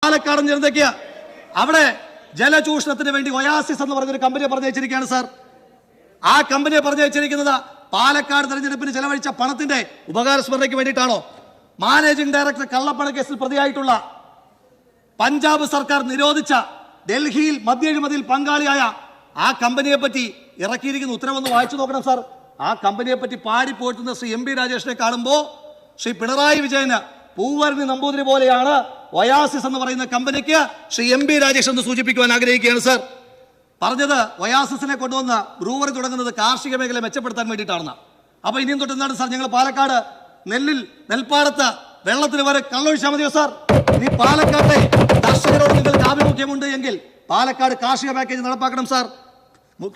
പാലക്കാടൻ ജനതയ്ക്ക് അവിടെ ജലചൂഷണത്തിന് വേണ്ടി ഒയാസിസ് എന്ന് പറഞ്ഞൊരു കമ്പനിയെ പറഞ്ഞു വെച്ചിരിക്കുകയാണ് സാർ. ആ കമ്പനിയെ പറഞ്ഞു വെച്ചിരിക്കുന്നത് പാലക്കാട് തെരഞ്ഞെടുപ്പിന് ചെലവഴിച്ച പണത്തിന്റെ ഉപകാരസ്മരണയ്ക്ക് വേണ്ടിയിട്ടാണോ? മാനേജിംഗ് ഡയറക്ടർ കള്ളപ്പണ കേസിൽ പ്രതിയായിട്ടുള്ള പഞ്ചാബ് സർക്കാർ നിരോധിച്ച ഡൽഹിയിൽ മദ്യഴിമതിയിൽ പങ്കാളിയായ ആ കമ്പനിയെ പറ്റി ഇറക്കിയിരിക്കുന്ന ഉത്തരവൊന്ന് വായിച്ചു നോക്കണം സാർ. ആ കമ്പനിയെ പറ്റി പാടിപ്പോറ്റുന്ന ശ്രീ എം പി രാജേഷിനെ കാണുമ്പോൾ ശ്രീ പിണറായി വിജയന് പൂവരണി നമ്പൂതിരി പോലെയാണ് ഒയാസിസ് എന്ന് പറയുന്ന കമ്പനിക്ക് ശ്രീ എം പി രാജേഷ് എന്ന് സൂചിപ്പിക്കുവാൻ ആഗ്രഹിക്കുകയാണ് സാർ. പറഞ്ഞത് ഒയാസിസിനെ കൊണ്ടുവന്ന് ബ്രൂവറി തുടങ്ങുന്നത് കാർഷിക മേഖല മെച്ചപ്പെടുത്താൻ വേണ്ടിയിട്ടാണെന്ന്. അപ്പൊ ഇനിയും തൊട്ട് എന്താണ് സാർ, ഞങ്ങൾ പാലക്കാട് നെൽപ്പാടത്ത് വെള്ളത്തിന് വരെ കള്ളൊഴിച്ചാൽ മതിയോ സാർ? ഇനി പാലക്കാട്ടെ കർഷകരോട് നിങ്ങൾക്ക് ആഭിമുഖ്യമുണ്ട് എങ്കിൽ പാലക്കാട് കാർഷിക പാക്കേജ് നടപ്പാക്കണം സാർ.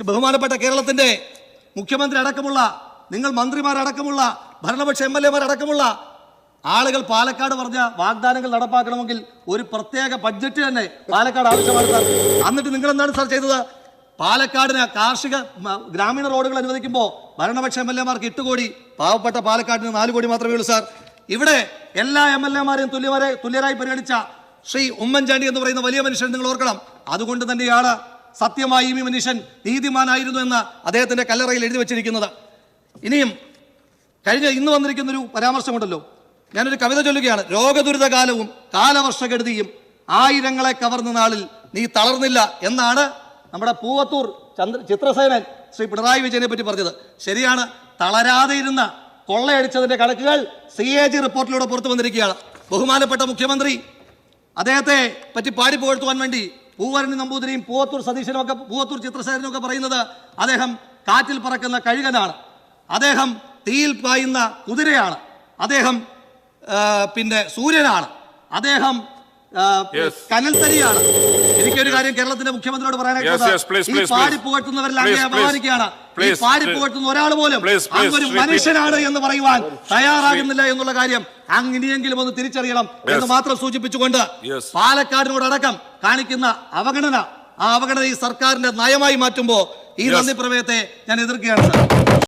ബഹുമാനപ്പെട്ട കേരളത്തിന്റെ മുഖ്യമന്ത്രി അടക്കമുള്ള നിങ്ങൾ മന്ത്രിമാരടക്കമുള്ള ഭരണപക്ഷ MLA അടക്കമുള്ള ആളുകൾ പാലക്കാട് പറഞ്ഞ വാഗ്ദാനങ്ങൾ നടപ്പാക്കണമെങ്കിൽ ഒരു പ്രത്യേക ബഡ്ജറ്റ് തന്നെ പാലക്കാട് ആവശ്യമാണ് സാർ. എന്നിട്ട് നിങ്ങൾ എന്താണ് സാർ ചെയ്തത്? പാലക്കാടിന് കാർഷിക ഗ്രാമീണ റോഡുകൾ അനുവദിക്കുമ്പോൾ ഭരണപക്ഷ MLA 8 കോടി, പാവപ്പെട്ട പാലക്കാടിന് 4 കോടി മാത്രമേ ഉള്ളൂ സാർ. ഇവിടെ എല്ലാ MLA തുല്യരായി പരിഗണിച്ച ശ്രീ ഉമ്മൻചാണ്ടി എന്ന് പറയുന്ന വലിയ മനുഷ്യൻ നിങ്ങൾ ഓർക്കണം. അതുകൊണ്ട് തന്നെയാണ് സത്യമായി ഈ മനുഷ്യൻ നീതിമാനായിരുന്നു എന്ന് അദ്ദേഹത്തിന്റെ കല്ലറയിൽ എഴുതി വെച്ചിരിക്കുന്നത്. ഇനിയും ഇന്ന് വന്നിരിക്കുന്നൊരു പരാമർശമുണ്ടല്ലോ, ഞാനൊരു കവിത ചൊല്ലുകയാണ്. രോഗദുരിതകാലവും കാലവർഷകെടുതിയും ആയിരങ്ങളെ കവർന്ന നാളിൽ നീ തളർന്നില്ല എന്നാണ് നമ്മുടെ പൂവത്തൂർ ചിത്രസേനൻ ശ്രീ പിണറായി വിജയനെ പറ്റി പറഞ്ഞത്. ശരിയാണ്, തളരാതെ ഇരുന്ന കൊള്ളയടിച്ചതിന്റെ കണക്കുകൾ CAG റിപ്പോർട്ടിലൂടെ പുറത്തു വന്നിരിക്കുകയാണ്. ബഹുമാനപ്പെട്ട മുഖ്യമന്ത്രി അദ്ദേഹത്തെ പറ്റി പാടിപ്പുകഴ്ത്തുവാൻ വേണ്ടി പൂവരണി നമ്പൂതിരിയും പൂവത്തൂർ സതീശനും ഒക്കെ പൂവത്തൂർ ചിത്രസേനനും ഒക്കെ പറയുന്നത് അദ്ദേഹം കാറ്റിൽ പറക്കുന്ന കഴുകനാണ്, അദ്ദേഹം തീയിൽ പായുന്ന കുതിരയാണ്, അദ്ദേഹം സൂര്യനാണ്, അദ്ദേഹം കനൽത്തരിയാണ്. എനിക്കൊരു കാര്യം കേരളത്തിന്റെ മുഖ്യമന്ത്രിയോട് പറയാനായിട്ട്, ഈ പാടിപ്പുകഴ്ത്തുന്നവരെല്ലാം അങ്ങനെ അപമാനിക്കുകയാണ്. ഈ പാടിപ്പുകഴ്ത്തുന്ന ഒരാൾ പോലും അങ്ങൊരു മനുഷ്യനാണ് എന്ന് പറയുവാൻ തയ്യാറാകുന്നില്ല എന്നുള്ള കാര്യം അങ്ങനെയെങ്കിലും ഒന്ന് തിരിച്ചറിയണം എന്ന് മാത്രം സൂചിപ്പിച്ചുകൊണ്ട് പാലക്കാടിനോടടക്കം കാണിക്കുന്ന അവഗണന, ആ അവഗണന ഈ സർക്കാരിന്റെ നയമായി മാറ്റുമ്പോൾ ഈ നന്ദി പ്രമേയത്തെ ഞാൻ എതിർക്കുകയാണ് സാർ.